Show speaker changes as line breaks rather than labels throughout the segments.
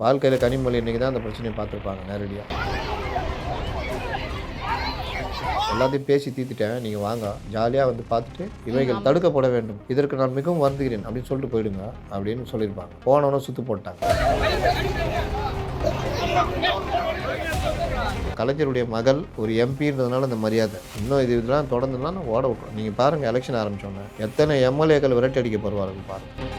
வாழ்க்கையில் கனிமொழி இன்றைக்கி தான் அந்த பிரச்சனையை பார்த்துருப்பாங்க நேரடியாக. எல்லாத்தையும் பேசி தீர்த்துட்டேன், நீங்கள் வாங்க ஜாலியாக வந்து பார்த்துட்டு இவைகள் தடுக்கப்பட வேண்டும், இதற்கு நான் மிகவும் வருந்துகிறேன் அப்படின்னு சொல்லிட்டு போயிடுங்க அப்படின்னு சொல்லியிருப்பாங்க. போனவன சுற்று போட்டாங்க. கலைஞருடைய மகள் ஒரு எம்பின்றதுனால அந்த மரியாதை இன்னும் இதெல்லாம் தொடர்ந்துன்னா நான் ஓட விட்டுறேன். நீங்கள் பாருங்கள், எலெக்ஷன் ஆரம்பித்தோன்னே எத்தனை எம்எல்ஏக்கள் விரட்டி அடிக்கப்படுவார்கள் பாருங்கள்.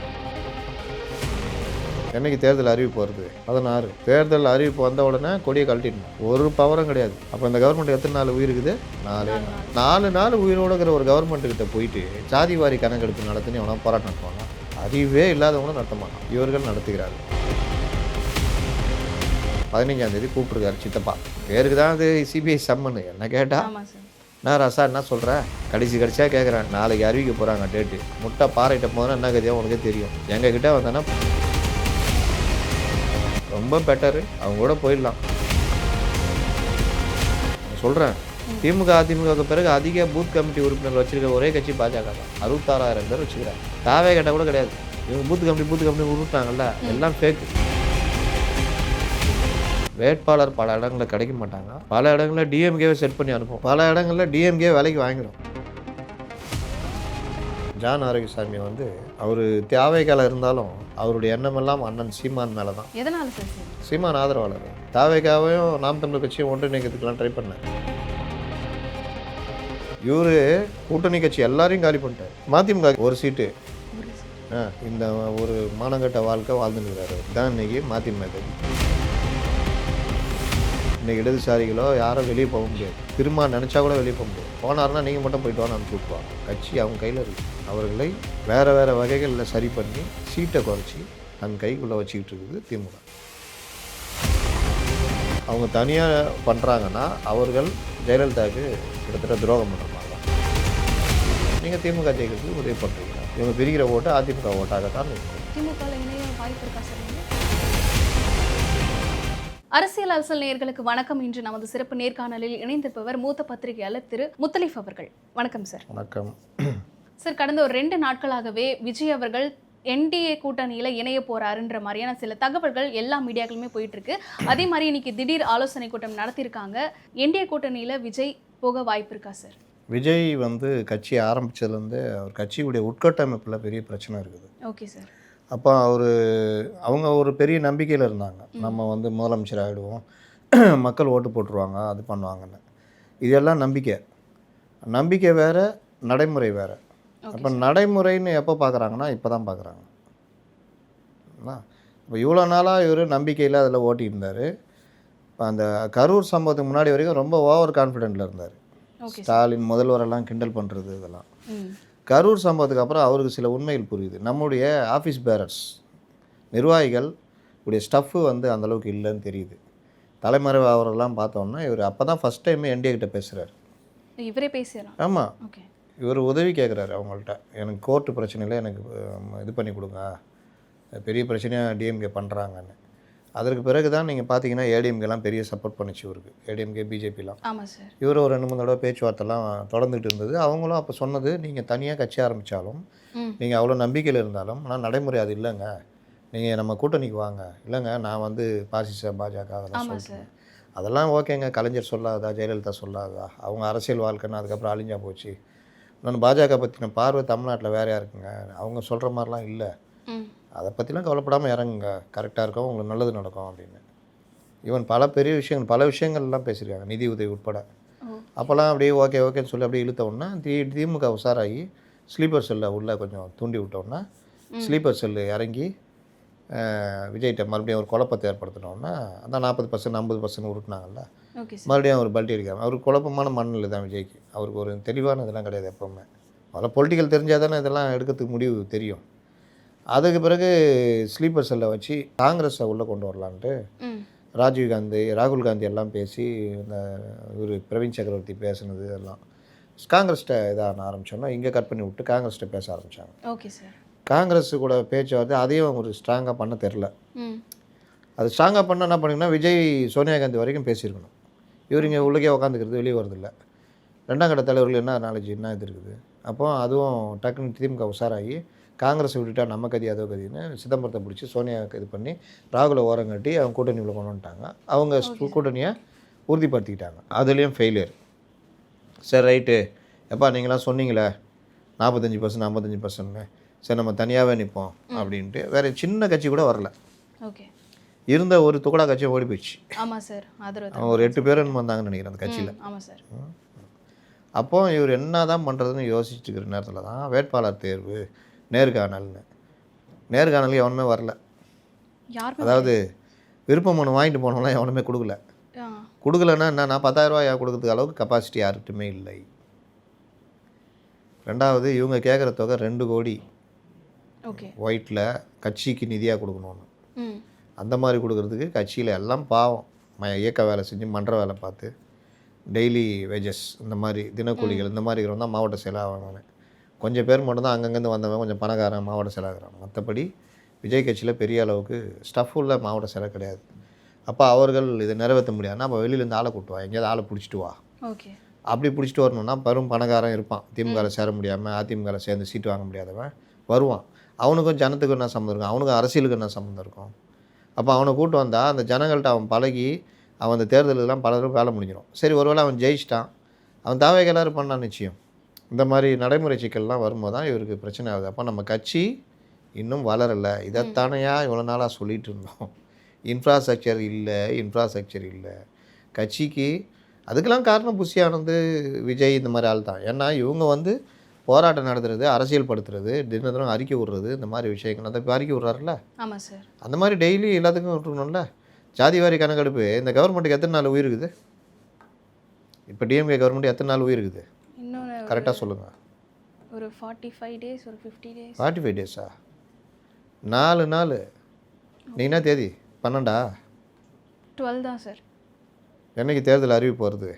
என்னைக்கு தேர்தல் அறிவிப்பு வருது? 16. தேர்தல் அறிவிப்பு வந்த உடனே கொடியை கழட்டிடணும். ஒரு பவரும் கிடையாது. அப்போ இந்த கவர்மெண்ட் எத்தனை நாள் உயிர் இருக்குது? 4 நாள் உயிரோடுங்கிற ஒரு கவர்மெண்ட்டுக்கிட்ட போயிட்டு சாதி வாரி கணக்கெடுப்பு நடத்துன்னு எவனா போராட்டம் நடத்துவாங்க? அறிவே இல்லாதவங்களும் நடத்த மாட்டான். இவர்கள் நடத்துகிறார்கள். 15ஆம் தேதி கூப்பிட்டுருக்காரு சித்தப்பா. பேருக்கு தான் அது சிபிஐ சம்மன். என்ன கேட்டால் நான் ரசா என்ன சொல்கிறேன், கடைசியாக கேட்குறேன், நாளைக்கு அறிவிக்க போகிறாங்க டேட்டு. முட்டை பாறையிட்ட போதுன்னா என்ன கதையோ உனக்கே தெரியும். எங்ககிட்ட வந்தேன்னா ரொம்ப பெட்டரு, அவங்க கூட போயிடலாம். சொல்கிறேன், திமுக அதிமுகவுக்கு பிறகு அதிக பூத் கமிட்டி உறுப்பினர் வச்சுருக்க ஒரே கட்சி பாஜக தான். 66,000 பேர் வச்சுக்கிறாங்க. தாவே கேட்டால் கூட கிடையாது. இவங்க பூத் கமிட்டி உருட்டாங்கல்ல, எல்லாம் ஃபேக்கு. வேட்பாளர் பல இடங்களில் கிடைக்க மாட்டாங்க. பல இடங்களில் டிஎம்கேவை செட் பண்ணி அனுப்பும். பல இடங்களில் டிஎம்கே விலைக்கு வாங்கிடும். ஜான் ஆரோக்கியசாமி வந்து அவர் தேவைக்கால இருந்தாலும் அவருடைய எண்ணமெல்லாம் அண்ணன் சீமான் மேலே தான்.
எதனால சார்?
சீமான் ஆதரவாளர். தேவைக்காவையும் நாம் தமிழர் கட்சியும் ஒன்றிணைக்கிறதுக்கெல்லாம் ட்ரை பண்ணார். இவர் கூட்டணி கட்சி எல்லாரையும் காலி பண்ணிட்டார். மதிமுக ஒரு சீட்டு. இந்த ஒரு மானங்கட்ட வாழ்க்கை வாழ்ந்துருக்கிறாரு. தான் இன்னைக்கு மதிமுக. இன்றைக்கி இடதுசாரிகளோ யாரும் வெளியே போக முடியாது. திரும்ப நினச்சா கூட வெளியே போக முடியாது. போனார்னா நீங்கள் மட்டும் போயிட்டு வான்னு அனுப்பிச்சி விட்ருவாங்க. கட்சி அவங்க கையில் இருக்குது. அவர்களை வேறு வேறு வகைகளில் சரி பண்ணி சீட்டை குறைச்சி தன் கைக்குள்ளே வச்சுக்கிட்டு இருக்குது திமுக. அவங்க தனியாக பண்ணுறாங்கன்னா அவர்கள் ஜெயலலிதாவுக்கு கிட்டத்தட்ட துரோகம் பண்ணுற மாதிரி தான். நீங்கள் திமுக ஜெயிக்கிறதுக்கு உதவி பண்ணுறீங்க. இவங்க பிரிக்கிற ஓட்டு அதிமுக ஓட்டாகத்தான் இருக்கும்.
அரசியல் அரசல் நேயர்களுக்கு வணக்கம். இன்று நமது சிறப்பு நேர்காணலில் இணைந்திருப்பவர் மூத்த பத்திரிகையாளர் திரு முத்தலீஃப் அவர்கள். வணக்கம் சார்.
வணக்கம்
சார். கடந்த ஒரு 2 நாட்களாகவே விஜய் அவர்கள் என்டிஏ கூட்டணியில் இணைய போறாருன்ற மாதிரியான சில தகவல்கள் எல்லா மீடியாக்களுமே போயிட்டு இருக்கு. அதே மாதிரி இன்னைக்கு திடீர் ஆலோசனை கூட்டம் நடத்தியிருக்காங்க. என்டிஏ கூட்டணியில் விஜய் போக வாய்ப்பு இருக்கா சார்?
விஜய் வந்து கட்சி ஆரம்பித்ததுலேருந்து அவர் கட்சியுடைய உட்கட்டமைப்பில் பெரிய பிரச்சனை இருக்குது.
Okay sir.
அப்போ அவங்க ஒரு பெரிய நம்பிக்கையில் இருந்தாங்க, நம்ம வந்து முதலமைச்சர் ஆகிடுவோம், மக்கள் ஓட்டு போட்டுருவாங்க, அது பண்ணுவாங்கன்னு. இதெல்லாம் நம்பிக்கை வேறு, நடைமுறை வேறு. அப்போ நடைமுறைன்னு எப்போ பார்க்குறாங்கன்னா இப்போ தான் பார்க்குறாங்க. இப்போ இவ்வளோ நாளாக இவர் நம்பிக்கையில் அதில் ஓட்டியிருந்தார். இப்போ அந்த கரூர் சம்பவத்துக்கு முன்னாடி வரைக்கும் ரொம்ப ஓவர் கான்ஃபிடென்ட்டில் இருந்தார். ஸ்டாலின் முதல்வரெல்லாம் கிண்டல் பண்ணுறது இதெல்லாம். கரூர் சம்பவத்துக்கு அப்புறம் அவருக்கு சில உண்மைகள் புரியுது. நம்முடைய ஆஃபீஸ் பேரர்ஸ் நிர்வாகிகள் உடைய ஸ்டஃப்பு வந்து அந்தளவுக்கு இல்லைன்னு தெரியுது. தலைமறைவு அவரெல்லாம் பார்த்தோன்னா இவர் அப்போ தான் ஃபஸ்ட் டைம் என்டிஏ கிட்ட பேசுகிறார்.
இவரே பேசுகிறார்.
ஆமாம், இவர் உதவி கேட்குறாரு அவங்கள்ட்ட. எனக்கு கோர்ட்டு பிரச்சனையில் எனக்கு இது பண்ணி கொடுங்க, பெரிய பிரச்சனையாக டிஎம்கே பண்ணுறாங்கன்னு. அதற்கு பிறகு தான் நீங்கள் பார்த்தீங்கன்னா ஏடிஎம்கேலாம் பெரிய சப்போர்ட் பண்ணிச்சு இவருக்கு. ஏடிஎம்கே பிஜேபிலாம்.
ஆமாம் சார்.
இவர் ஒரு 2-3 தடவை பேச்சுவார்த்தைலாம் தொடர்ந்துட்டு இருந்தது. அவங்களும் அப்போ சொன்னது, நீங்கள் தனியாக கட்சி ஆரம்பித்தாலும் நீங்கள் அவ்வளோ நம்பிக்கையில் இருந்தாலும் ஆனால் நடைமுறை அது இல்லைங்க, நீங்கள் நம்ம கூட்டணிக்கு வாங்க. இல்லைங்க நான் வந்து பாசிச பாஜக அதெல்லாம் சொல்லிட்டேன். அதெல்லாம் ஓகேங்க, கலைஞர் சொல்லாதா, ஜெயலலிதா சொல்லாதா, அவங்க அரசியல் வாழ்க்கைன்னு அதுக்கப்புறம் அழிஞ்சா போச்சு. இன்னொன்று பாஜக பற்றின பார்வை தமிழ்நாட்டில் வேறையாக இருக்குங்க, அவங்க சொல்கிற மாதிரிலாம் இல்லை, அதை பற்றிலாம் கவலைப்படாமல் இறங்குங்க, கரெக்டாக இருக்கும், உங்களுக்கு நல்லது நடக்கும் அப்படின்னு. ஈவன் பல பெரிய விஷயங்கள், பல விஷயங்கள்லாம் பேசியிருக்காங்க, நிதி உதவி உட்பட. அப்போல்லாம் அப்படியே ஓகேன்னு சொல்லி அப்படியே இழுத்தோன்னா திமுக உஷாராகி ஸ்லீப்பர் செல்லில் உள்ளே கொஞ்சம் தூண்டி விட்டோன்னா ஸ்லீப்பர் செல்லு இறங்கி விஜய்கிட்ட மறுபடியும் ஒரு குழப்பத்தை ஏற்படுத்தினோன்னா அதான் 40% 50% உருட்டினாங்கல்ல, மறுபடியும் அவர் பல்ட்டி அடிக்காமல். அவருக்கு குழப்பமான மனநிலை தான் விஜய்க்கு. அவருக்கு ஒரு தெளிவான இதெல்லாம் கிடையாது எப்போவுமே. முதல்ல பொலிட்டிக்கல் தெரிஞ்சால் தானே இதெல்லாம் எடுக்கிறதுக்கு முடிவு தெரியும். அதுக்கு பிறகு ஸ்லீப்பர் செல்லை வச்சு காங்கிரஸை உள்ளே கொண்டு வரலான்ட்டு ராகுல் காந்தி எல்லாம் பேசி இந்த இவர் பிரவீன் சக்கரவர்த்தி பேசுனது எல்லாம் காங்கிரஸ்கிட்ட இதாக ஆரம்பித்தோன்னா இங்கே கட் பண்ணி விட்டு காங்கிரஸ்கிட்ட பேச ஆரம்பித்தாங்க.
Okay sir. காங்கிரஸ்
கூட பேச்சுவார்த்தை அதையும் ஒரு ஸ்ட்ராங்காக பண்ண தெரில. அது ஸ்ட்ராங்காக பண்ண என்ன பண்ணிங்கன்னா விஜய் சோனியா காந்தி வரைக்கும் பேசியிருக்கணும். இவர் இங்கே உள்ளே உட்காந்துக்கிறது, வெளியே வரதில்லை. 2ஆம் கட்ட தலைவர்கள் என்ன நாலேஜ் என்ன இது இருக்குது. அப்போ அதுவும் டக்குன்னு திமுக உஷாராகி காங்கிரஸ் விட்டுட்டா நம்ம கதி அதோ கதின்னு சிதம்பரத்தை பிடிச்சி சோனியா இது பண்ணி ராகுலை ஓரம் கட்டி அவங்க கூட்டணியில் கொண்டு வந்துட்டாங்க. அவங்க கூட்டணியை உறுதிப்படுத்திக்கிட்டாங்க. அதுலேயும் ஃபெயிலியர். சரி ரைட்டு, எப்பா நீங்களாம் சொன்னீங்களே 45% 55%, சரி நம்ம தனியாகவே நிற்போம் அப்படின்ட்டு வேறு சின்ன கட்சி கூட வரல.
ஓகே.
இருந்த ஒரு துக்கடா கட்சியும் ஓடி போயிடுச்சு.
ஆமாம் சார்.
அவங்க ஒரு 8 பேர் வந்தாங்கன்னு நினைக்கிறேன் அந்த கட்சியில்.
ஆமாம் சார்.
அப்போ இவர் என்ன தான் பண்ணுறதுன்னு யோசிச்சுட்டு இருக்கிற நேரத்தில் தான் வேட்பாளர் தேர்வு, நேர்காணல்னு. நேர்காணல் எவனுமே வரல. அதாவது விருப்பம் மனு வாங்கிட்டு போனவங்களாம் எவனுமே கொடுக்கலன்னா என்ன, நான் 10,000 ரூபாய் கொடுக்கறதுக்கு அளவுக்கு கெப்பாசிட்டி யார்கிட்டுமே இல்லை. ரெண்டாவது இவங்க கேட்குற தொகை 2 கோடி ஒயிட்டில் கட்சிக்கு நிதியாக கொடுக்கணும்னு. அந்த மாதிரி கொடுக்குறதுக்கு கட்சியில் எல்லாம் பாவம் இயக்க வேலை செஞ்சு மன்ற வேலை பார்த்து டெய்லி வேஜஸ் இந்த மாதிரி தினக்கூலிகள் இந்த மாதிரி இருக்கிறவங்க தான் மாவட்ட செயலாளர். கொஞ்சம் பேர் மட்டும்தான் அங்கங்கேருந்து வந்தவங்க கொஞ்சம் பணக்காரன் மாவட்ட செயலாகிறாங்க. மற்றபடி விஜய் கட்சியில் பெரிய அளவுக்கு ஸ்டஃப் உள்ள மாவட்ட செயலர் கிடையாது. அப்போ அவர்கள் இதை நிறைவேற்ற முடியாதுன்னா அப்போ வெளியிலேருந்து ஆளை கூட்டுவா, எங்கேயாவது ஆளை பிடிச்சிட்டு வா. அப்படி பிடிச்சிட்டு வரணும்னா பெரும் பணக்காரன் இருப்பான், திமுகவில் சேர முடியாமல் அதிமுகவில் சேர்ந்து சீட்டு வாங்க முடியாதவன் வருவான். அவனுக்கும் ஜனத்துக்கு என்ன சம்மந்தம் இருக்கும், அவனுக்கும் அரசியலுக்கு என்ன சம்மந்தம் இருக்கும். அப்போ அவனை கூட்டு வந்தால் அந்த ஜனங்கள்கிட்ட அவன் பழகி அவன் அந்த தேர்தலெலாம் பலரும் வேலை முடிஞ்சிடும். சரி ஒருவேளை அவன் ஜெயிச்சிட்டான், அவன் தாவேக்கு எல்லோரும் பண்ணான் நிச்சயம். இந்த மாதிரி நடைமுறை சிக்கல்லாம் வரும்போது தான் இவருக்கு பிரச்சனை ஆகுது. அப்போ நம்ம கட்சி இன்னும் வளரலை. இதைத்தானையா இவ்வளோ நாளாக சொல்லிகிட்டு இருந்தோம். இன்ஃப்ராஸ்ட்ரக்சர் இல்லை கட்சிக்கு. அதுக்கெல்லாம் காரணம் புஷியானது விஜய் இந்த மாதிரி ஆள் தான். ஏன்னா இவங்க வந்து போராட்டம் நடத்துறது, அரசியல் படுத்துறது, தினத்தனம் அறிக்கை விடுறது, இந்த மாதிரி விஷயங்கள் அந்த இப்போ அறிக்கை விட்றாருல்ல.
ஆமாம் சார். அந்த
மாதிரி டெய்லி எல்லாத்துக்கும் விட்டுருக்கணும்ல. ஜாதிவாரி கணக்கெடுப்பு இந்த கவர்மெண்ட்டுக்கு எத்தனை நாள் உயிர் இருக்குது? இப்போ டிஎம்கே கவர்மெண்ட் எத்தனை நாள் உயிர் இருக்குது
இன்னொன்று
கரெக்டாக சொல்லுங்கள்.
ஒரு 45 days, ஒரு 50 days.
45 days-ஆ? 4 நாள். நீ என்ன தேதி? 12
தான் சார்.
என்னைக்கு தேர்தல் அறிவிப்பு வருது?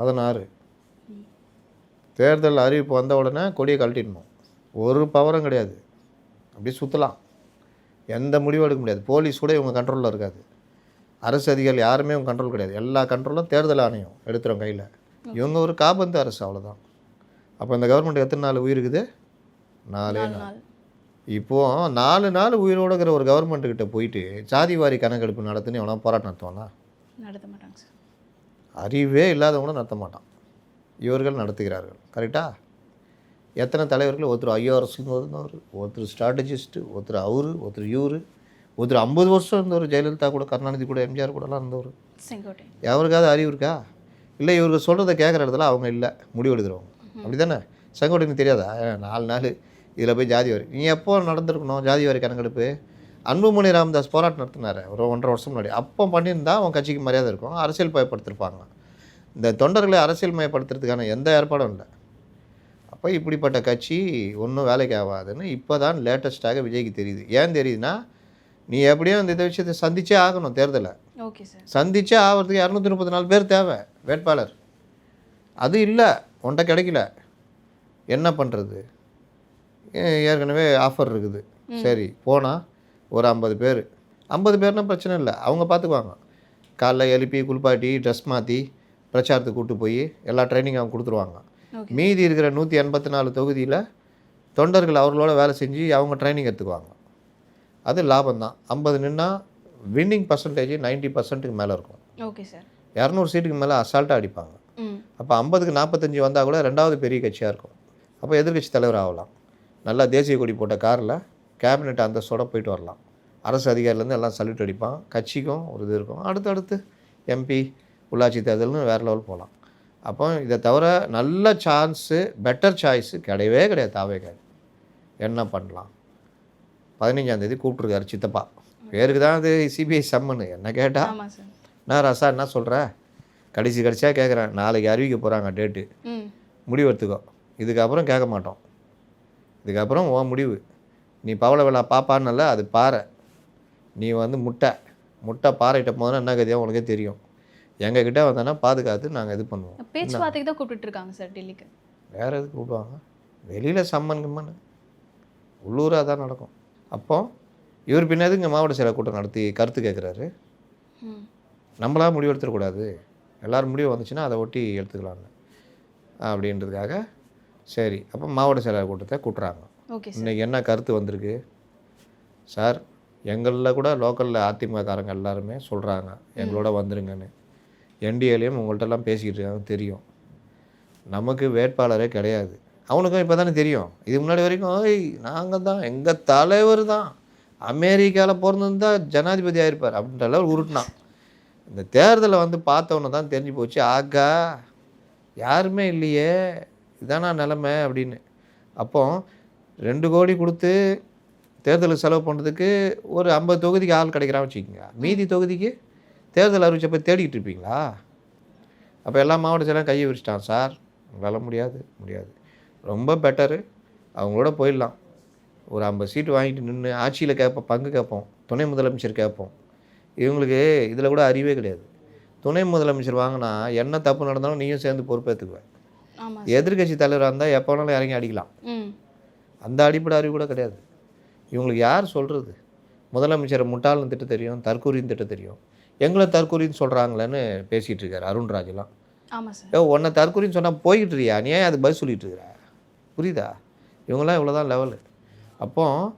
16. தேர்தல் அறிவிப்பு வந்த உடனே கொடியை கழட்டிடணும். ஒரு பவரும் கிடையாது, அப்படி சுற்றலாம். எந்த முடிவும் எடுக்க முடியாது. போலீஸ் கூட இவங்க கண்ட்ரோலில் இருக்காது. அரசு அதிகாரிகள் யாருமே இவங்க கண்ட்ரோல் கிடையாது. எல்லா கண்ட்ரோலும் தேர்தல் ஆணையம் எடுத்துகிறோம் கையில். இவங்க ஒரு காபந்து அரசு, அவ்வளோதான். அப்போ இந்த கவர்மெண்ட் எத்தனை நாள் உயிர் இருக்குது? 4 நாள். இப்போது 4 நாள் உயிரோடு இருக்கிற ஒரு கவர்மெண்ட்டுக்கிட்ட போயிட்டு ஜாதிவாரி கணக்கெடுப்பு நடத்துன்னு எவனா போராட்டம் நடத்துவானா? நடத்த மாட்டாங்க சார். அறிவே இல்லாதவங்களும் நடத்த மாட்டான். இவர்கள் நடத்துகிறார்கள். கரெக்டாக? எத்தனை தலைவர்கள்? ஒருத்தர் ஐஆர்எஸ்ன்னு இருந்தவர், ஒருத்தர் ஸ்ட்ராட்டஜிஸ்ட்டு, ஒருத்தர் அவரு, ஒருத்தர் இவர், ஒருத்தர் 50 வருஷம் இருந்தவர், ஜெயலலிதா கூட, கருணாநிதி கூட, எம்ஜிஆர் கூடலாம் இருந்தவர். எவருக்காவது அறிவு இருக்கா? இல்லை இவருக்கு சொல்கிறத கேட்குற இடத்துல அவங்க இல்லை முடிவு எடுக்கிறவங்க. அப்படி தானே? செங்கோட்டைக்கு தெரியாதா 4 நாள் இதில் போய் ஜாதி வாரி? நீ எப்போ நடந்திருக்கணும் ஜாதி வாரி கணக்கெடுப்பு? அன்புமணி ராமதாஸ் போராட்டம் நடத்தினார் ஒரு 1.5 வருஷம் முன்னாடி. அப்போ பண்ணியிருந்தா அவன் கட்சிக்கு மரியாதை இருக்கும், அரசியல் பயப்படுத்திருப்பாங்க. இந்த தொண்டர்களை அரசியல் மயப்படுத்துறதுக்கான எந்த ஏற்பாடும் இல்லை. அப்போ இப்படிப்பட்ட கட்சி ஒன்றும் வேலைக்கு ஆகாதுன்னு இப்போ தான் லேட்டஸ்ட்டாக விஜய்க்கு தெரியுது. ஏன் தெரியுதுன்னா, நீ எப்படியும் இந்த விஷயத்தை சந்திச்சே ஆகணும். தேர்தலை சந்திச்சே ஆகிறதுக்கு 234 பேர் தேவை வேட்பாளர். அது இல்லை, உன்ட்ட கிடைக்கல, என்ன பண்ணுறது? ஏற்கனவே ஆஃபர் இருக்குது. சரி போனால் ஒரு 50 பேர், 50 பேர்னால் பிரச்சனை இல்லை, அவங்க பார்த்துக்குவாங்க. காலைல எழுப்பி குளிப்பாட்டி ட்ரெஸ் மாற்றி பிரச்சாரத்துக்கு கூப்பிட்டு போய் எல்லா ட்ரைனிங் அவங்க கொடுத்துருவாங்க. மீதி இருக்கிற 184 தொகுதியில் தொண்டர்கள் அவர்களோட வேலை செஞ்சு அவங்க ட்ரைனிங் எடுத்துக்குவாங்க. அது லாபம் தான். 50 நின்னா வின்னிங் பர்சன்டேஜ் 90%க்கு மேலே இருக்கும். Okay sir. 200 சீட்டுக்கு மேலே அசால்ட்டாக அடிப்பாங்க. அப்போ 50க்கு 45 வந்தால் கூட 2வது பெரிய கட்சியாக இருக்கும். அப்போ எதிர்கட்சி தலைவர் ஆகலாம். நல்லா தேசிய கொடி போட்ட காரில் கேபினெட் அந்தஸ்தோட போயிட்டு வரலாம். அரசு அதிகாரிலேருந்து எல்லாம் சல்யூட் அடிப்பான். கட்சிக்கும் ஒரு இது இருக்கும். அடுத்தடுத்து எம்பி, உள்ளாட்சி தேர்தல்னு வேறு லெவல் போகலாம். அப்போ இதை தவிர நல்ல சான்ஸு, பெட்டர் சாய்ஸு கிடையவே கிடையாது. தாவேக்காது. என்ன பண்ணலாம்? 15ஆம் தேதி கூப்பிட்ருக்காரு சித்தப்பா. பேருக்கு தான் அது சிபிஐ சம்மனு. என்ன கேட்டால் நான் ரசா என்ன சொல்கிறேன், கடைசியாக கேட்குறேன். நாளைக்கு அறிவிக்க போகிறாங்க டேட்டு, முடிவு எடுத்துக்கோ. இதுக்கப்புறம் கேட்க மாட்டோம். இதுக்கப்புறம் உன் முடிவு. நீ பவள விழா பாப்பான்னல, அது பாறை. நீ வந்து முட்டை பாறையிட்ட போதுன்னா என்ன கதையாக உனக்கே தெரியும். எங்ககிட்ட வந்தோன்னா பாதுகாத்து நாங்கள் இது பண்ணுவோம்.
பேச்சுவார்த்தைக்கு தான் கூப்பிட்டுருக்காங்க சார் டெல்லிக்கு.
வேறு எதுக்கு கூப்பிடுவாங்க? வெளியில் சம்மன் கிம்மன், உள்ளூராக தான் நடக்கும். அப்போது இவர் பின்னாடி இங்கே மாவட்ட செயலர் கூட்டம் நடத்தி கருத்து கேட்குறாரு. நம்மளாக முடிவு எடுத்துடக்கூடாது, எல்லோரும் முடிவு வந்துச்சுன்னா அதை ஒட்டி எடுத்துக்கலான்னு அப்படின்றதுக்காக சரி அப்போ மாவட்ட செயலர் கூட்டத்தை கூட்டுறாங்க.
Okay sir.
இன்றைக்கி என்ன கருத்து வந்திருக்கு சார்? எங்களில் கூட லோக்கலில் அதிமுககாரங்க எல்லாருமே சொல்கிறாங்க எங்களோட வந்துருங்கன்னு. என்டிஏலையும் உங்கள்கிட்டலாம் பேசிக்கிட்டு இருக்காங்க, தெரியும். நமக்கு வேட்பாளரே கிடையாது. அவனுக்கும் இப்போ தானே தெரியும். இதுக்கு முன்னாடி வரைக்கும் நாங்கள் தான், எங்கள் தலைவர் தான் அமெரிக்காவில் பிறந்திருந்தா ஜனாதிபதி ஆகிருப்பார் அப்படின்ற அளவு உருட்டினான். இந்த தேர்தலை வந்து பார்த்தவொன்னே தான் தெரிஞ்சு போச்சு, ஆகா யாருமே இல்லையே, இதானா நிலமை அப்படின்னு. அப்போ 2 கோடி கொடுத்து தேர்தலுக்கு செலவு பண்ணுறதுக்கு ஒரு 50 தொகுதிக்கு ஆள் கிடைக்கிறான்னு வச்சுக்கோங்க. மீதி தொகுதிக்கு தேர்தல் அறிவிச்சப்போ தேடிக்கிட்டு இருப்பீங்களா? அப்போ எல்லா மாவட்ட செயலும் கையை விரிச்சிட்டான் சார். உங்களால் முடியாது. ரொம்ப பெட்டரு, அவங்களோட போயிடலாம். ஒரு 50 சீட்டு வாங்கிட்டு நின்று ஆட்சியில் பங்கு கேட்போம், துணை முதலமைச்சர் கேட்போம். இவங்களுக்கு இதில் கூட அறிவே கிடையாது. துணை முதலமைச்சர் வாங்கினா என்ன தப்பு நடந்தாலும் நீயும் சேர்ந்து பொறுப்பேற்றுக்குவேன். எதிர்கட்சி தலைவராக இருந்தால் எப்போ வேணாலும் இறங்கி அடிக்கலாம். அந்த அடிப்படை அறிவு கூட கிடையாது. இவங்களுக்கு யார் சொல்கிறது? முதலமைச்சரை முட்டாள்னு திட்ட தெரியும், தற்கூரின்னு திட்ட தெரியும். எங்களை தற்கூரின்னு சொல்கிறாங்களேன்னு பேசிகிட்டு இருக்காரு அருண்ராஜெலாம். உன்னை தற்கூரின்னு சொன்னால் போய்கிட்டு இருக்கியா, நீ ஏன் அது பதில் சொல்லிகிட்டு இருக்கிற? புரியுதா? இவங்களாம் இவ்வளோ தான் லெவலு. அப்போது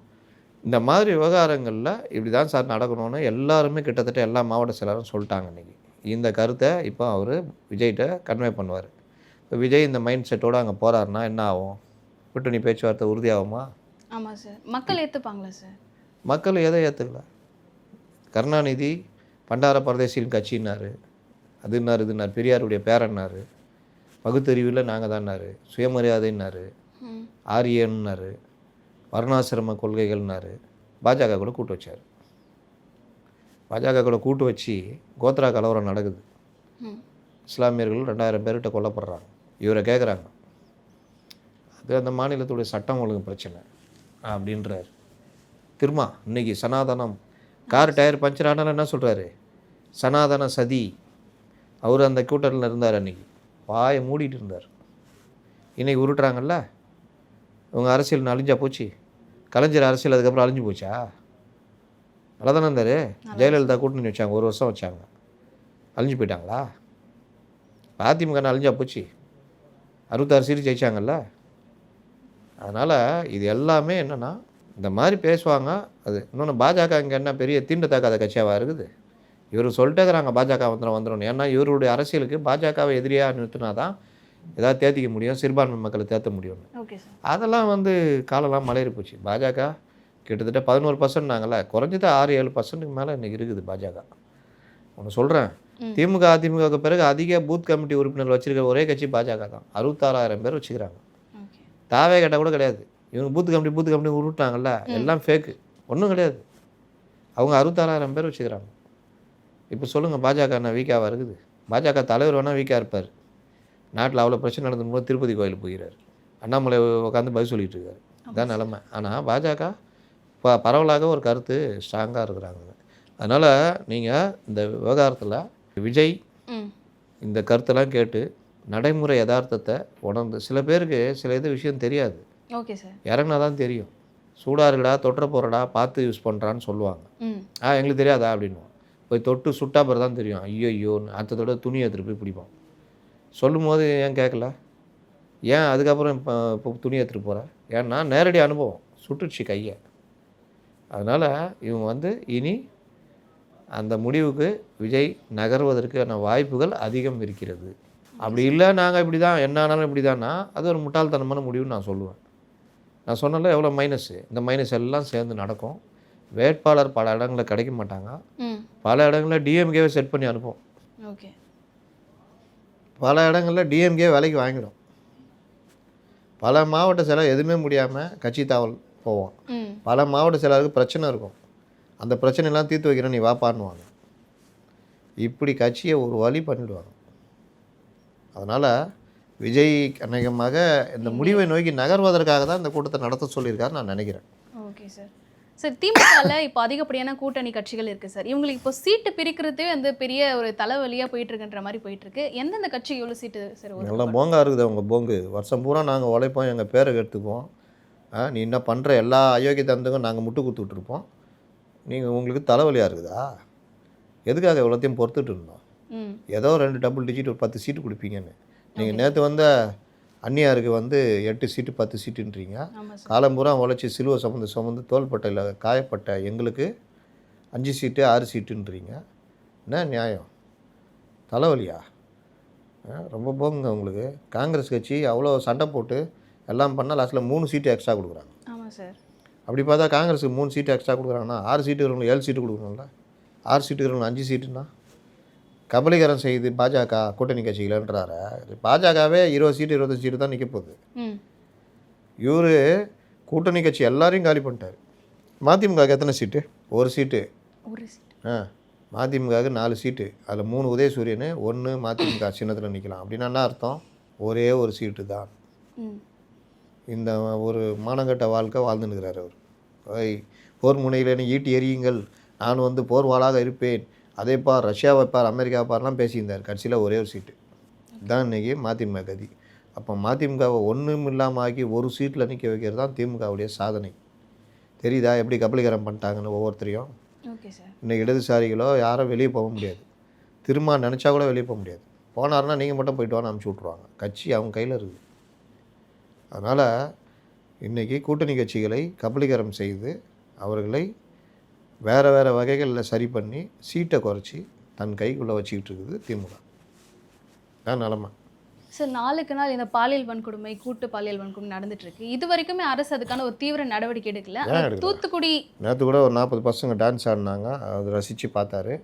இந்த மாதிரி விவகாரங்களில் இப்படி தான் சார் நடக்கணும்னு எல்லாருமே கிட்டத்தட்ட எல்லா மாவட்ட செயலரும் சொல்லிட்டாங்க. இன்றைக்கி இந்த கருத்தை இப்போ அவர் விஜய்கிட்ட கன்வே பண்ணுவார். இப்போ விஜய் இந்த மைண்ட் செட்டோடு அங்கே போகிறாருன்னா என்ன ஆகும்? கூட்டணி பேச்சுவார்த்தை உறுதியாகுமா?
ஆமாம் சார். மக்கள் ஏற்றுப்பாங்களா சார்?
மக்கள் எதை ஏற்றுக்கல? கருணாநிதி பண்டார பரதேசியின் கட்சின்னாரு, அதுன்னாரு இதுன்னாரு, பெரியாருடைய பேரன்னாரு, பகுத்தறிவில் நாங்கள் தான்னாரு, சுயமரியாதைன்னாரு, ஆரியன்னாரு, வர்ணாசிரம கொள்கைகள்னாரு. பாஜக கூட கூட்டு வச்சார். பாஜக கூட கூட்டு வச்சு கோத்ரா கலவரம் நடக்குது. இஸ்லாமியர்கள் 2000 பேர்கிட்ட கொல்லப்படுறாங்க. இவரை கேட்குறாங்க, அது அந்த மாநிலத்துடைய சட்டம் ஒழுங்கு பிரச்சனை அப்படின்றார். திரும்ப இன்னைக்கு சனாதனம், கார் டயர் பஞ்சர் ஆனாலும் என்ன சொல்கிறாரு? சனாதன சதி. அவர் அந்த கூட்டத்தில் இருந்தார். அன்றைக்கி வாயை மூடிட்டு இருந்தார். இன்றைக்கி உருட்டுறாங்கல்ல, இவங்க அரசியல் அழிஞ்சா போச்சு. கலைஞர் அரசியல் அதுக்கப்புறம் அழிஞ்சு போச்சா? நல்லா தானே இருந்தார். ஜெயலலிதா கூட்டணி வச்சாங்க, 1 வருஷம் வச்சாங்க, அழிஞ்சு போயிட்டாங்களா? அதிமுக அழிஞ்சா போச்சு. 66 சீட்டு ஜெயிச்சாங்கல்ல. அதனால் இது எல்லாமே என்னென்னா இந்த மாதிரி பேசுவாங்க. அது இன்னொன்று, பாஜக இங்கே என்ன பெரிய தீண்டத்தக்காத கட்சியாக இருக்குது? இவர் சொல்லிட்டே இருக்கிறாங்க பாஜக வந்துடும். ஏன்னா இவருடைய அரசியலுக்கு பாஜகவை எதிரியாக நிறுத்தினா தான் ஏதாவது தேர்த்திக்க முடியும், சிறுபான்மை மக்களை தேர்த்த முடியும்னு. அதெல்லாம் வந்து காலெல்லாம் மலையேறி போச்சு. பாஜக கிட்டத்தட்ட 11% நாங்கள, குறைஞ்சது 6-7% மேலே இன்றைக்கி இருக்குது பாஜக. ஒன்று சொல்கிறேன், திமுக அதிமுகவுக்கு பிறகு அதிக பூத் கமிட்டி உறுப்பினர்கள் வச்சுருக்க ஒரே கட்சி பாஜக தான். 66,000 பேர் வச்சுக்கிறாங்க. தாவே கேட்டால் கூட கிடையாது. இவங்க பூத் கமிட்டி உருட்டாங்கல்ல, எல்லாம் ஃபேக்கு, ஒன்றும் கிடையாது. அவங்க 66,000 பேர் வச்சுக்கிறாங்க. இப்போ சொல்லுங்கள், பாஜக என்ன வீக்காக இருக்குது? பாஜக தலைவர் வேணால் வீக்காக இருப்பார். நாட்டில் அவ்வளோ பிரச்சனை நடந்தும்போது திருப்பதி கோயிலுக்கு போகிறார், அண்ணாமலை உட்காந்து பதில் சொல்லிகிட்டு இருக்காரு. இதுதான் நிலமை. ஆனால் பாஜக பரவலாக ஒரு கருத்து ஸ்ட்ராங்காக இருக்கிறாங்க. அதனால் நீங்கள் இந்த விவகாரத்தில் விஜய் இந்த கருத்தெல்லாம் கேட்டு நடைமுறை யதார்த்தத்தை உணர்ந்து, சில பேருக்கு சில விஷயம் தெரியாது.
Okay sir.
இறங்கினா தான் தெரியும். சூடாக இருக்குடா, தொட்டுற போகிறடா, பார்த்து யூஸ் பண்ணுறான்னு சொல்லுவாங்க. எங்களுக்கு தெரியாதா அப்படின்னு போய் தொட்டு சுட்டா பிறகு தான் தெரியும். ஐயோன்னு அடுத்ததோட துணியை எடுத்துகிட்டு போய் பிடிப்போம். சொல்லும் போது ஏன் கேட்கல? ஏன் அதுக்கப்புறம் இப்போ துணி எடுத்துகிட்டு போகிற? ஏன்னா நேரடி அனுபவம் சுட்டுடுச்சு கையை. அதனால் இவங்க வந்து இனி அந்த முடிவுக்கு விஜய் நகர்வதற்கான வாய்ப்புகள் அதிகம் இருக்கிறது. அப்படி இல்லை, நாங்கள் இப்படி தான், என்ன ஆனாலும் இப்படி தான்னா அது ஒரு முட்டாள்தனமான முடிவுன்னு நான் சொல்லுவேன். நான் சொன்னால எவ்வளோ மைனஸு, இந்த மைனஸ் எல்லாம் சேர்ந்து நடக்கும். வேட்பாளர் பல இடங்களில் கிடைக்க மாட்டாங்க. பல இடங்களில் டிஎம்கேவை செட் பண்ணி அனுப்போம்.
ஓகே.
பல இடங்களில் டிஎம்கே வேலைக்கு வாங்கிடும். பல மாவட்ட செயலர் எதுவுமே முடியாமல் கட்சி தாவல் போவோம். பல மாவட்ட செயலருக்கு பிரச்சனை இருக்கும். அந்த பிரச்சனைலாம் தீர்த்து வைக்கிறேன், நீ வா பாருவாங்க. இப்படி கட்சியை ஒரு வழி பண்ணிவிடுவாங்க. அதனால் விஜய் அநேகமாக இந்த முடிவை நோக்கி நகர்வதற்காக தான் இந்த கூட்டத்தை நடத்த சொல்லியிருக்காரு நான் நினைக்கிறேன்.
Okay sir. சார், திமுகவில் இப்போ அதிகப்படியான கூட்டணி கட்சிகள் இருக்குது சார். இவங்களுக்கு இப்போ சீட்டு பிரிக்கிறதே வந்து பெரிய ஒரு தலைவலியாக போயிட்டுருக்குன்ற மாதிரி போயிட்டுருக்கு. எந்தெந்த கட்சி எவ்வளோ சீட்டு சார்?
எல்லாம் போங்கா இருக்குது அவங்க போங்கு. வருஷம் பூரா நாங்கள் உழைப்போம், எங்கள் பேரை எடுத்துக்குவோம். நீ என்ன பண்ணுற எல்லா அயோக்கிய தந்துக்கும் நாங்கள் முட்டு கொடுத்துட்ருப்போம். நீங்கள் உங்களுக்கு தலைவலியாக இருக்குதா? எதுக்காக இவ்வளோத்தையும் பொறுத்துட்டு இருந்தோம்? ஏதோ 2 டபுள் டிஜிட் ஒரு 10 சீட்டு கொடுப்பீங்கன்னு. நீங்கள் நேற்று வந்த அந்நியாருக்கு வந்து 8 சீட்டு 10 சீட்டுன்றீங்க.
ஆமாம் சார்.
காலம்பூரா உழைச்சி சிலுவை சுமந்து தோள்பட்டையில் காயப்பட்ட எங்களுக்கு 5 சீட்டு 6 சீட்டுன்றீங்க. என்ன நியாயம்? தலைவலியா? ரொம்ப போகுங்க உங்களுக்கு. காங்கிரஸ் கட்சி அவ்வளோ சண்டை போட்டு எல்லாம் பண்ணால் லாஸ்ட்டில் 3 சீட்டு எக்ஸ்ட்ரா கொடுக்குறாங்க.
ஆமாம் சார்.
அப்படி பார்த்தா காங்கிரஸுக்கு 3 சீட்டு எக்ஸ்ட்ரா கொடுக்குறாங்கன்னா 6 சீட்டு இருக்கிறவங்களுக்கு 7 சீட்டு கொடுக்கணும்ல. 6 சீட்டு இருக்கிறவங்களுக்கு 5 சீட்டுன்னா கபலீகரம் செய்து பாஜக கூட்டணி கட்சிகளன்றாரு. பாஜகவே 20 சீட்டு 25 சீட்டு தான் நிற்க போகுது. இவர் கூட்டணி கட்சி எல்லாரையும் காலி பண்ணிட்டார். மதிமுகவுக்கு எத்தனை சீட்டு? 1 சீட்டு. மதிமுகவுக்கு 4 சீட்டு. அதில் 3 உதயசூரியன், 1 மதிமுக சின்னத்தில் நிற்கலாம். அப்படின்னா என்ன அர்த்தம்? ஒரே ஒரு சீட்டு தான். இந்த ஒரு மானங்கட்ட வாழ்க்கை வாழ்ந்துன்னுக்கிறார் அவர். போர் முனையில் ஈட்டி எறியுங்கள், நான் வந்து போர்வாளாக இருப்பேன், அதே பார் ரஷ்யா வைப்பார் அமெரிக்கா பார்லாம் பேசியிருந்தார். கட்சியில் ஒரே ஒரு சீட்டு தான் இன்றைக்கி மதிமுக கதி. அப்போ மதிமுகவை ஒன்றும் இல்லாமல் ஆக்கி ஒரு சீட்டில் நிற்க வைக்கிறது தான் திமுகவுடைய சாதனை. தெரியுதா எப்படி கபலீகரம் பண்ணிட்டாங்கன்னு ஒவ்வொருத்தரையும்?
Okay sir.
இன்றைக்கி இடதுசாரிகளோ யாரும் வெளியே போக முடியாது. திரும்ப நினச்சா கூட வெளியே போக முடியாது. போனார்னா நீங்கள் மட்டும் போய்ட்டு வான்னு அனுப்பிச்சி விட்ருவாங்க. கட்சி அவங்க கையில் இருக்குது. அதனால் இன்றைக்கி கூட்டணி கட்சிகளை கபலீகரம் செய்து அவர்களை வேறு வகைகளில் சரி பண்ணி சீட்டை குறைச்சி தன் கைக்குள்ளே வச்சுக்கிட்டு இருக்குது திமுக. தான் நிலமை.
சார், நாளுக்கு நாள் இந்த பாலியல் வன்கொடுமை, கூட்டு பாலியல் வன்கொடுமை நடந்துட்டு இருக்கு. இது வரைக்குமே அரசு அதுக்கான ஒரு தீவிர நடவடிக்கை எடுக்கல. தூத்துக்குடி
நேற்று கூட ஒரு 40 பசங்க டான்ஸ் ஆடினாங்க. அது ரசித்து பார்த்தாரு.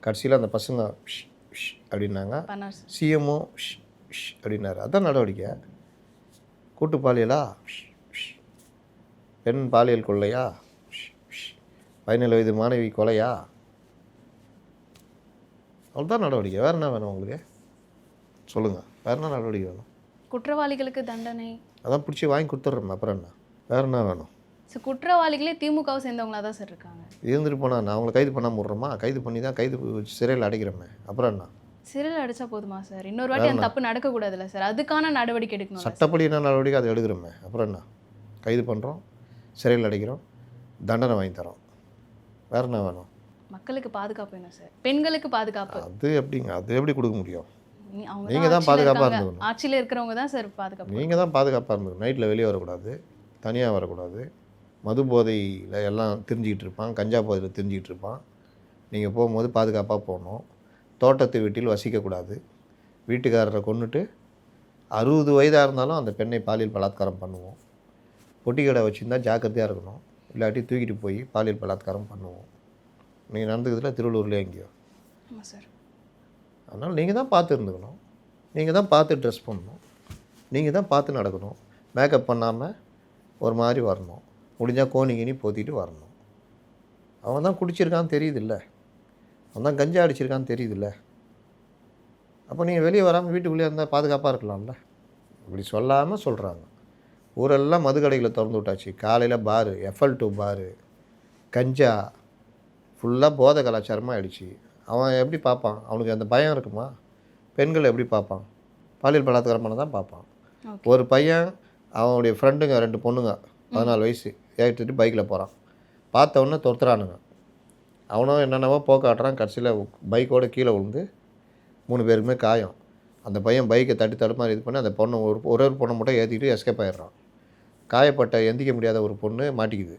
கடைசியில் அந்த பசங்க அப்படின்னாங்க. சிஎம்ஓ அப்படின்னாரு. அதான் நடவடிக்கை. கூட்டு பாலியலா? பெண் பாலியல் கொள்ளையா? 17 வயது மாணவி கொலையா? அவ்வளோதான் நடவடிக்கை. வேறு என்ன வேணும் உங்களுக்கு? சொல்லுங்கள், வேறு என்ன நடவடிக்கை வேணும்?
குற்றவாளிகளுக்கு தண்டனை
அதான் பிடிச்சி வாங்கி கொடுத்துட்றோம். அப்புறம் என்ன? வேறு என்ன வேணும்?
சார், குற்றவாளிகளே திமுகவை சேர்ந்தவங்களா தான் சார் இருக்காங்க.
இருந்துட்டு போனால் நான் அவங்கள கைது பண்ணாமல் விட்றோமா? கைது பண்ணி தான் சிறையில் அடைக்கிறோமே. அப்புறம் என்ன?
சிறையில் அடைச்சா போதுமா சார்? இன்னொரு வாட்டி அந்த தப்பு நடக்கக்கூடாதுல்ல சார்? அதுக்கான நடவடிக்கை எடுக்கணும்.
சட்டப்படி என்ன நடவடிக்கை அதை எடுக்கிறோமே. அப்புறம் என்ன? கைது பண்ணுறோம், சிறையில் அடைக்கிறோம், தண்டனை வாங்கி தரோம். வேறு என்ன வேணும்?
மக்களுக்கு பாதுகாப்பு என்ன சார்? பெண்களுக்கு பாதுகாப்பு
அது எப்படிங்க? அது எப்படி கொடுக்க முடியும்? நீங்கள் தான் பாதுகாப்பாக இருந்துக்கணும்.
ஆட்சியில் இருக்கிறவங்க தான் சார் பாதுகாப்பு.
நீங்கள் தான் பாதுகாப்பாக இருந்துக்கணும். நைட்டில் வெளியே வரக்கூடாது, தனியாக வரக்கூடாது. மது போதையில் எல்லாம் தெரிஞ்சிக்கிட்டு இருப்பான், கஞ்சா போதையில் தெரிஞ்சிக்கிட்டு இருப்பான். நீங்கள் போகும்போது பாதுகாப்பாக போகணும். தோட்டத்து வீட்டில் வசிக்கக்கூடாது. வீட்டுக்காரரை கொண்டுட்டு 60 வயதாக இருந்தாலும் அந்த பெண்ணை பாலியல் பலாத்காரம் பண்ணுவோம். பொட்டி கடை வச்சுருந்தா ஜாக்கிரதையாக இருக்கணும். இல்லாட்டி தூக்கிட்டு போய் பாலியல் பலாத்காரம் பண்ணுவோம். நீங்கள் நடந்துக்கிறதுல திருவள்ளூர்லேயே எங்கேயோ.
ஆமாம் சார்.
அதனால் நீங்கள் தான் பார்த்து இருந்துக்கணும். நீங்கள் தான் பார்த்து ட்ரெஸ் பண்ணணும். நீங்கள் தான் பார்த்து நடக்கணும். மேக்கப் பண்ணாமல் ஒரு மாதிரி வரணும். முடிஞ்சால் கோணிக்கினி போத்திட்டு வரணும். அவன் தான் குடிச்சிருக்கான்னு தெரியுதில்ல, அவன் தான் கஞ்சா அடிச்சிருக்கான்னு தெரியுதில்ல. அப்போ நீங்கள் வெளியே வராமல் வீட்டுக்குள்ளேயே இருந்தால் பாதுகாப்பாக இருக்கலாம்ல. இப்படி சொல்லாமல் சொல்கிறாங்க. ஊரெல்லாம் மது கடைகளை திறந்து விட்டாச்சு. காலையில் பாரு, FL2 பாரு, கஞ்சா, ஃபுல்லாக போதை கலாச்சாரமாக ஆகிடுச்சு. அவன் எப்படி பார்ப்பான்? அவனுக்கு அந்த பயம் இருக்குமா? பெண்களை எப்படி பார்ப்பான்? பாலியல் பலாத்காரம் பண்ண தான் பார்ப்பான். ஒரு பையன் அவனுடைய ஃப்ரெண்டுங்க 2 பொண்ணுங்க 14 வயசு ஏற்றிட்டு பைக்கில் போகிறான். பார்த்தவொன்னே துரத்துறானுங்க. அவனும் என்னென்னவோ போக்காட்டுறான். கடைசியில் பைக்கோடு கீழே விழுந்து 3 பேருக்குமே காயம். அந்த பையன் பைக்கை தடுமாறி இது பண்ணி அந்த பொண்ணு ஒரே ஒரு பொண்ணை மட்டும் ஏற்றிக்கிட்டு எஸ்கேப் ஆகிடுறான். காயப்பட்ட எந்திக்க முடியாத ஒரு பொண்ணு மாட்டிக்குது.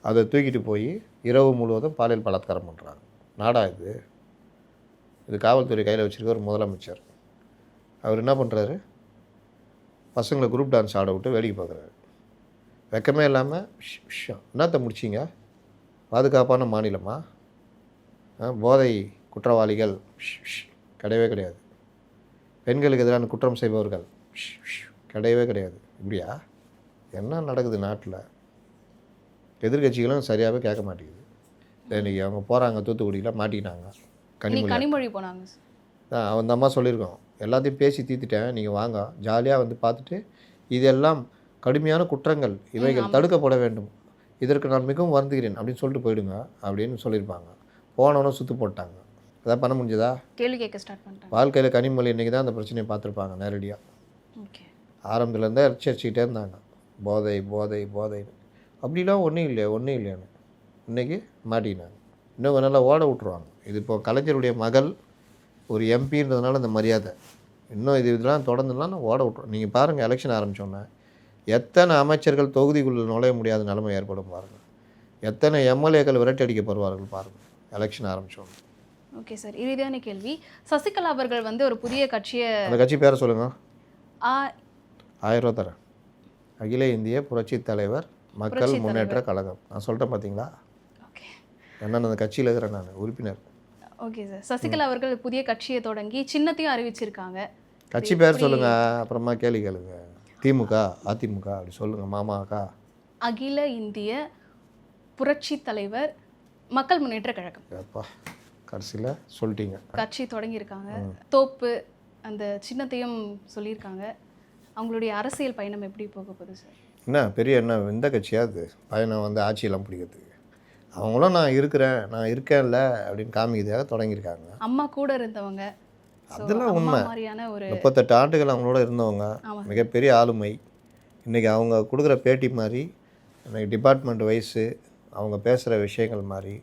அதை தூக்கிட்டு போய் இரவு முழுவதும் பாலியல் பலாத்காரம் பண்ணுறாங்க. நாடா இது? இது காவல்துறை கையில் வச்சுருக்க ஒரு முதலமைச்சர். அவர் என்ன பண்ணுறாரு? பசங்களை குரூப் டான்ஸ் ஆட விட்டு வேடிக்கை பார்க்குறாரு. வெக்கமே இல்லாமல் என்னத்தை முடிச்சிங்க? பாதுகாப்பான மாநிலமா? போதை குற்றவாளிகள் கிடையவே கிடையாது. பெண்களுக்கு எதிரான குற்றம் செய்பவர்கள் கிடையவே கிடையாது. இப்படியா? என்ன நடக்குது நாட்டில்? எதிர்கட்சிகளும் சரியாகவே கேட்க மாட்டேங்குது. இன்றைக்கி அவங்க போகிறாங்க, தூத்துக்குடியில் மாட்டிக்கிட்டாங்க.
கனிமொழி போனாங்க.
அந்த அம்மா சொல்லியிருக்கோம், எல்லாத்தையும் பேசி தீர்த்துட்டேன், நீங்கள் வாங்க, ஜாலியாக வந்து பார்த்துட்டு இதெல்லாம் கடுமையான குற்றங்கள், இவைகள் தடுக்கப்பட வேண்டும், இதற்கு நான் மிகவும் வருந்துகிறேன் அப்படின்னு சொல்லிட்டு போயிடுங்க அப்படின்னு சொல்லியிருப்பாங்க. போனவனும் சுற்று போட்டாங்க. அதான் பண்ண முடிஞ்சதா?
கேள்வி கேட்க ஸ்டார்ட் பண்ணிட்டாங்க.
வாழ்க்கையில் கனிமொழி இன்றைக்கி தான் அந்த பிரச்சனையை பார்த்துருப்பாங்க நேரடியாக. ஆரம்பத்துலேருந்தே அடிச்சிட்டே இருந்தாங்க, போதை போதை போதைன்னு. அப்படிலாம் ஒன்றும் இல்லையான்னு இன்றைக்கி மாட்டிக்கினாங்க. இன்னும் நல்லா ஓட விட்ருவாங்க. இது இப்போ கலைஞருடைய மகள் ஒரு எம்பின்றதுனால அந்த மரியாதை. இன்னும் இதெல்லாம் தொடர்ந்துலாம் நான் ஓட விட்ருவோம். நீங்கள் பாருங்கள், எலெக்ஷன் ஆரம்பித்தோன்னே எத்தனை அமைச்சர்கள் தொகுதிக்குள்ளே நுழைய முடியாத நிலைமை ஏற்படும் பாருங்கள். எத்தனை எம்எல்ஏக்கள் விரட்டடிக்கப்படுவார்கள் பாருங்கள் எலெக்ஷன் ஆரம்பித்தோன்னே.
ஓகே சார், இறுதியான கேள்வி. சசிகலா அவர்கள் வந்து ஒரு புதிய கட்சியை,
அந்த கட்சி பேரை சொல்லுங்கள்.
ஆ
1000 ரூபா தரேன். அகில இந்திய புரட்சி தலைவர் மக்கள் முன்னேற்ற கழகம். நான் சொல்லிட்டேன் பார்த்தீங்களா?
ஓகே.
ஏன்னா அந்த கட்சியில் இருக்கிறேன், நான் உறுப்பினர்.
ஓகே சார், சசிகலா அவர்கள் புதிய கட்சியை தொடங்கி சின்னத்தையும் அறிவிச்சிருக்காங்க.
கட்சி பேர் சொல்லுங்கள், அப்புறமா கேள்வி கேளுங்க. திமுக, அதிமுக அப்படி சொல்லுங்கள். மாமாக்கா.
அகில இந்திய புரட்சி தலைவர் மக்கள் முன்னேற்ற கழகம்.
அப்பா, கடைசியில் சொல்லிட்டீங்க.
கட்சி தொடங்கியிருக்காங்க. தோப்பு அந்த சின்னத்தையும் சொல்லியிருக்காங்க. அவங்களுடைய அரசியல் பயணம் எப்படி போக போகுது சார்?
என்ன பெரிய என்ன எந்த கட்சியாவது பயணம் வந்து ஆட்சியெல்லாம் பிடிக்கிறதுக்கு? அவங்களும் நான் இருக்கிறேன், நான் இருக்கேன்ல அப்படின்னு காமிக்கிறதுக்காக தொடங்கியிருக்காங்க.
அம்மா கூட இருந்தவங்க,
அதெல்லாம் உண்மை.
மாதிரியான ஒரு
38 ஆண்டுகள் அவங்களோட இருந்தவங்க, மிகப்பெரிய ஆளுமை. இன்றைக்கி அவங்க கொடுக்குற பேட்டி மாதிரி, இன்றைக்கி டிபார்ட்மெண்ட் வைஸு அவங்க பேசுகிற விஷயங்கள் மாதிரி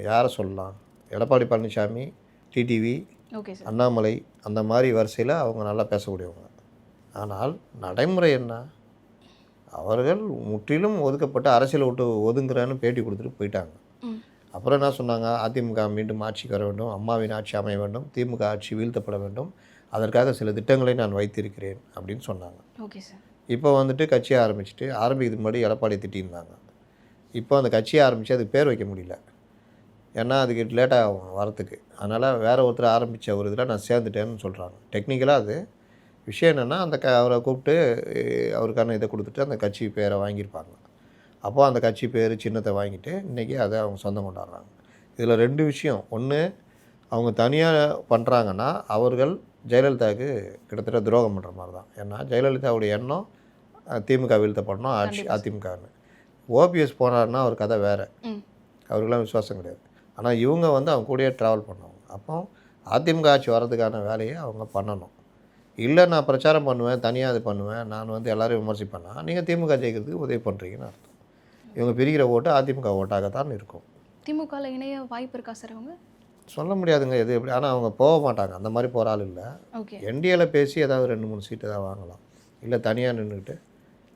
யாரை சொல்லலாம்? Edappadi Palaniswami, TTV,
okay sir,
Annamalai, அந்த மாதிரி வரிசையில் அவங்க நல்லா பேசக்கூடியவங்க. ஆனால் நடைமுறை என்ன? அவர்கள் முற்றிலும் ஒதுக்கப்பட்ட அரசியலை விட்டு ஒதுங்குறேன்னு பேட்டி கொடுத்துட்டு போயிட்டாங்க. அப்புறம் என்ன சொன்னாங்க? அதிமுக மீண்டும் ஆட்சிக்கு வர வேண்டும், அம்மாவின் ஆட்சி அமைய வேண்டும், திமுக ஆட்சி வீழ்த்தப்பட வேண்டும், அதற்காக சில திட்டங்களை நான் வைத்திருக்கிறேன் அப்படின்னு சொன்னாங்க.
Okay sir.
இப்போ வந்துட்டு கட்சியை ஆரம்பிக்கிறதுக்கு முன்னாடி எடப்பாடி திட்டியிருந்தாங்க. இப்போ அந்த கட்சியை ஆரம்பித்து அதுக்கு பேர் வைக்க முடியல, ஏன்னா அதுக்கு லேட்டாக ஆகும் வரத்துக்கு. அதனால் வேறு ஒருத்தர் ஆரம்பித்த ஒரு இதில் நான் சேர்ந்துட்டேன்னு சொல்கிறாங்க. டெக்னிக்கலாக அது விஷயம் என்னென்னா, அந்த அவரை கூப்பிட்டு அவருக்கான இதை கொடுத்துட்டு அந்த கட்சி பேரை வாங்கியிருப்பாங்க. அப்போது அந்த கட்சி பேர் சின்னத்தை வாங்கிட்டு இன்றைக்கி அதை அவங்க சொந்தம் கொண்டாடுறாங்க. இதில் 2 விஷயம். ஒன்று, அவங்க தனியாக பண்ணுறாங்கன்னா அவர்கள் ஜெயலலிதாவுக்கு கிட்டத்தட்ட துரோகம் பண்ணுற மாதிரி தான். ஏன்னா ஜெயலலிதாவுடைய எண்ணம் திமுக வீழ்த்தப்படணும், ஆட்சி அதிமுகன்னு. ஓபிஎஸ் போனார்னா அவர் கதை வேறு, அவருக்கெல்லாம் விசுவாசம் கிடையாது. ஆனால் இவங்க வந்து அவங்க கூடயே ட்ராவல் பண்ணுவாங்க. அப்போ அதிமுக ஆட்சி வர்றதுக்கான வேலையை அவங்க பண்ணணும். இல்லை நான் பிரச்சாரம் பண்ணுவேன், தனியாக இது பண்ணுவேன், நான் வந்து எல்லோரும் விமர்சிப்பேன்னா நீங்கள் திமுக ஜெயிக்கிறதுக்கு உதவி பண்ணுறீங்கன்னு அர்த்தம். இவங்க பிரிக்கிற ஓட்டு அதிமுக ஓட்டாகத்தான் இருக்கும்.
திமுகவில் இணைய வாய்ப்பு இருக்கா சார்? அவங்க
சொல்ல முடியாதுங்க எது எப்படி. ஆனால் அவங்க போக மாட்டாங்க, அந்த மாதிரி போகிற ஆள் இல்லை.
ஓகே.
என்டிஏல பேசி ஏதாவது 2-3 சீட்டு தான் வாங்கலாம், இல்லை தனியாக நின்றுக்கிட்டு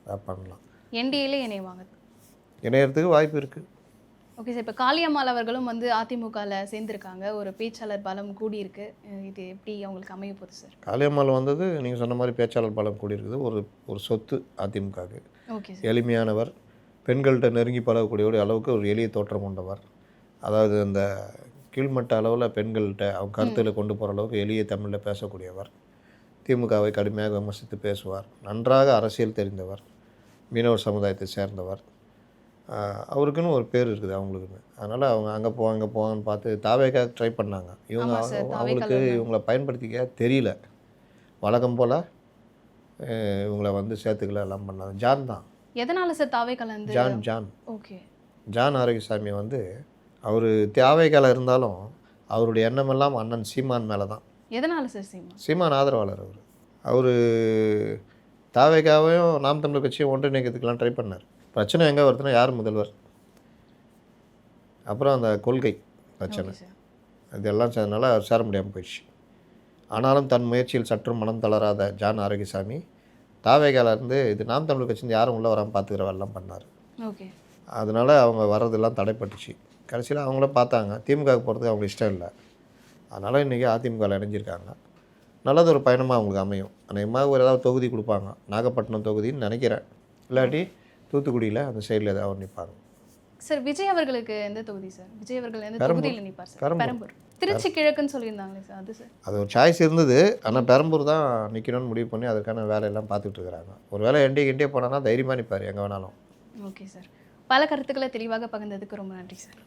அதை பண்ணலாம்.
என்டிஏல இணைவாங்க,
இணையறதுக்கு வாய்ப்பு இருக்குது.
Okay sir. இப்போ காளியம்மாள் அவர்களும் வந்து அதிமுகவில் சேர்ந்துருக்காங்க, ஒரு பேச்சாளர் பலம் கூடியிருக்கு. இது எப்படி அவங்களுக்கு அமைய போகுது சார்?
காளியம்மாள் வந்தது நீங்கள் சொன்ன மாதிரி பேச்சாளர் பலம் கூடியிருக்குது. ஒரு சொத்து அதிமுகவுக்கு.
Okay sir.
எளிமையானவர், பெண்கள்கிட்ட நெருங்கி பழகக்கூடிய அளவுக்கு ஒரு எளிய தோற்றம் கொண்டவர். அதாவது அந்த கீழ்மட்ட அளவில் பெண்கள்கிட்ட அவங்க கருத்தில் கொண்டு போகிற அளவுக்கு எளிய தமிழில் பேசக்கூடியவர். திமுகவை கடுமையாக விமர்சித்து பேசுவார். நன்றாக அரசியல் தெரிந்தவர், மீனவர் சமுதாயத்தை சேர்ந்தவர். அவருக்குன்னு ஒரு பேர் இருக்குது அவங்களுக்குன்னு. அதனால் அவங்க அங்கே போவாங்கன்னு பார்த்து தாவேக்காக ட்ரை பண்ணாங்க. அவங்களுக்கு இவங்களை பயன்படுத்திக்க தெரியல. வழக்கம் போல் இவங்களை வந்து சேர்த்துக்கல, எல்லாம் பண்ணாங்க. ஜான் தான்.
எதனால சார் தாவே கலந்து?
John
okay.
ஜான் ஆரோக்கியசாமி வந்து அவர் தேவைக்கால இருந்தாலும் அவருடைய எண்ணமெல்லாம் அண்ணன் சீமான் மேலே தான்.
எதனால சார்?
சீமான் ஆதரவாளர். அவர் தாவேக்காவையும் நாம் தமிழர் கட்சியும் ஒன்றிணைக்கிறதுக்கெல்லாம் ட்ரை பண்ணார். பிரச்சனை எங்கே வருதுன்னா யார் முதல்வர், அப்புறம் அந்த கொள்கை பிரச்சனை, இதெல்லாம் சேர்ந்தனால அவர் சேர முடியாமல் போயிடுச்சு. ஆனாலும் தன் முயற்சியில் சற்றும் மனம் தளராத ஜான் ஆரோக்கியசாமி தாவேகாலேருந்து இது நாம் தமிழர் கட்சியிருந்து யாரும் உள்ளே வராமல் பார்த்துக்கிற வேலைலாம் பண்ணார்.
ஓகே. அதனால்
அவங்க வர்றதெல்லாம் தடைப்பட்டுச்சு. கடைசியில் அவங்கள பார்த்தாங்க, திமுகவுக்கு போகிறதுக்கு அவங்களுக்கு இஷ்டம் இல்லை. அதனால் இன்றைக்கி அதிமுகவில் இணைஞ்சிருக்காங்க. நல்லது ஒரு பயணமாக அவங்களுக்கு அமையும். அநேகமாக ஒரு ஏதாவது தொகுதி கொடுப்பாங்க, நாகப்பட்டினம் தொகுதின்னு நினைக்கிறேன், இல்லாட்டி தூத்துக்குடியில் அந்த சைடில் ஏதாவது நிற்பாங்க.
சார் விஜய் அவர்களுக்கு எந்த தொகுதி சார்? விஜய் அவர்கள் எந்த தொகுதியில் நிற்பார் சார்? பெரம்பூர், திருச்சி கிழக்குன்னு சொல்லியிருந்தாங்களே சார், அது சார்? அது
ஒரு சாய்ஸ் இருந்தது. ஆனால் பெரம்பூர் தான் நிற்கணும்னு முடிவு பண்ணி அதற்கான வேலையெல்லாம் பார்த்துட்டு இருக்கிறாங்க. ஒரு வேலை என்டிஏ போனான்னா தைரியமாக நிற்பார் எங்கே வேணாலும்.
Okay sir. பல கருத்துக்களை தெளிவாக பகிர்ந்ததுக்கு ரொம்ப நன்றி சார்.